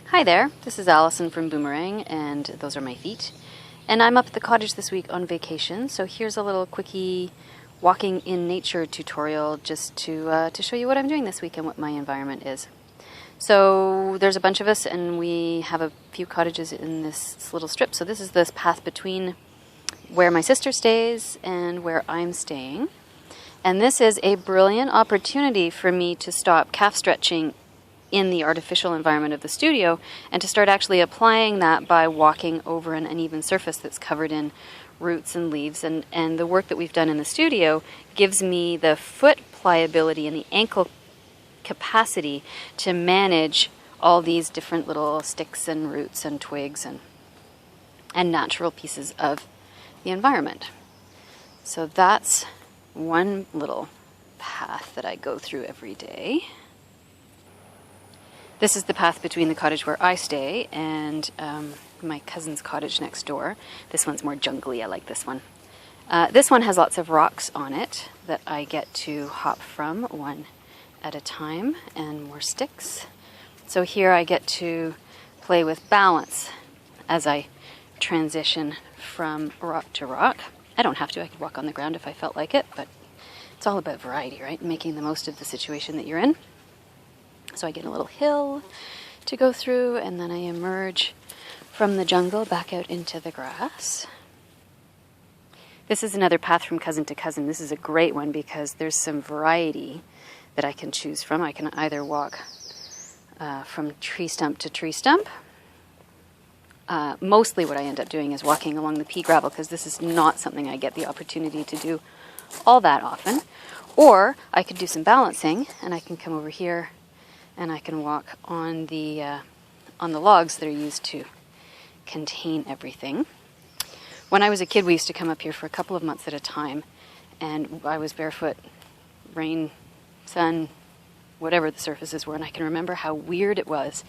Hi there, this is Alison from Boomerang, and those are my feet. And I'm up at the cottage this week on vacation, so here's a little quickie walking in nature tutorial just to show you what I'm doing this week and what my environment is. So there's a bunch of us and we have a few cottages in this little strip. So this is this path between where my sister stays and where I'm staying. And this is a brilliant opportunity for me to stop calf stretching in the artificial environment of the studio and to start actually applying that by walking over an uneven surface that's covered in roots and leaves. And the work that we've done in the studio gives me the foot pliability and the ankle capacity to manage all these different little sticks and roots and twigs and natural pieces of the environment. So that's one little path that I go through every day. This is the path between the cottage where I stay and my cousin's cottage next door. This one's more jungly. I like this one. This one has lots of rocks on it that I get to hop from one at a time, and more sticks. So here I get to play with balance as I transition from rock to rock. I don't have to. I could walk on the ground if I felt like it, but it's all about variety, right? Making the most of the situation that you're in. So I get a little hill to go through, and then I emerge from the jungle back out into the grass. This is another path from cousin to cousin. This is a great one because there's some variety that I can choose from. I can either walk from tree stump to tree stump. Mostly what I end up doing is walking along the pea gravel because this is not something I get the opportunity to do all that often. Or I could do some balancing, and I can come over here and I can walk on the logs that are used to contain everything. When I was a kid, we used to come up here for a couple of months at a time, and I was barefoot, rain, sun, whatever the surfaces were, and I can remember how weird it was,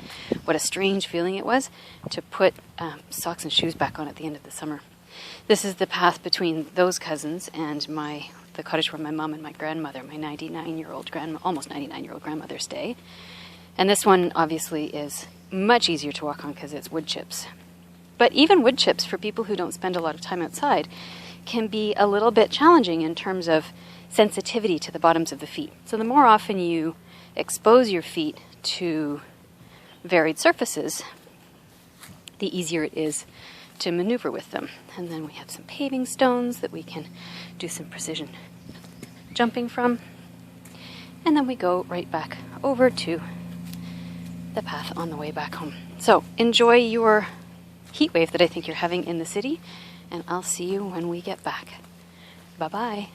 what a strange feeling it was to put socks and shoes back on at the end of the summer. This is the path between those cousins and the cottage where my mom and my grandmother, my almost 99-year-old grandmother stay. And this one obviously is much easier to walk on because it's wood chips. But even wood chips, for people who don't spend a lot of time outside, can be a little bit challenging in terms of sensitivity to the bottoms of the feet. So the more often you expose your feet to varied surfaces, the easier it is to maneuver with them. And then we have some paving stones that we can do some precision jumping from. And then we go right back over to the path on the way back home. So enjoy your heat wave that I think you're having in the city, and I'll see you when we get back. Bye-bye.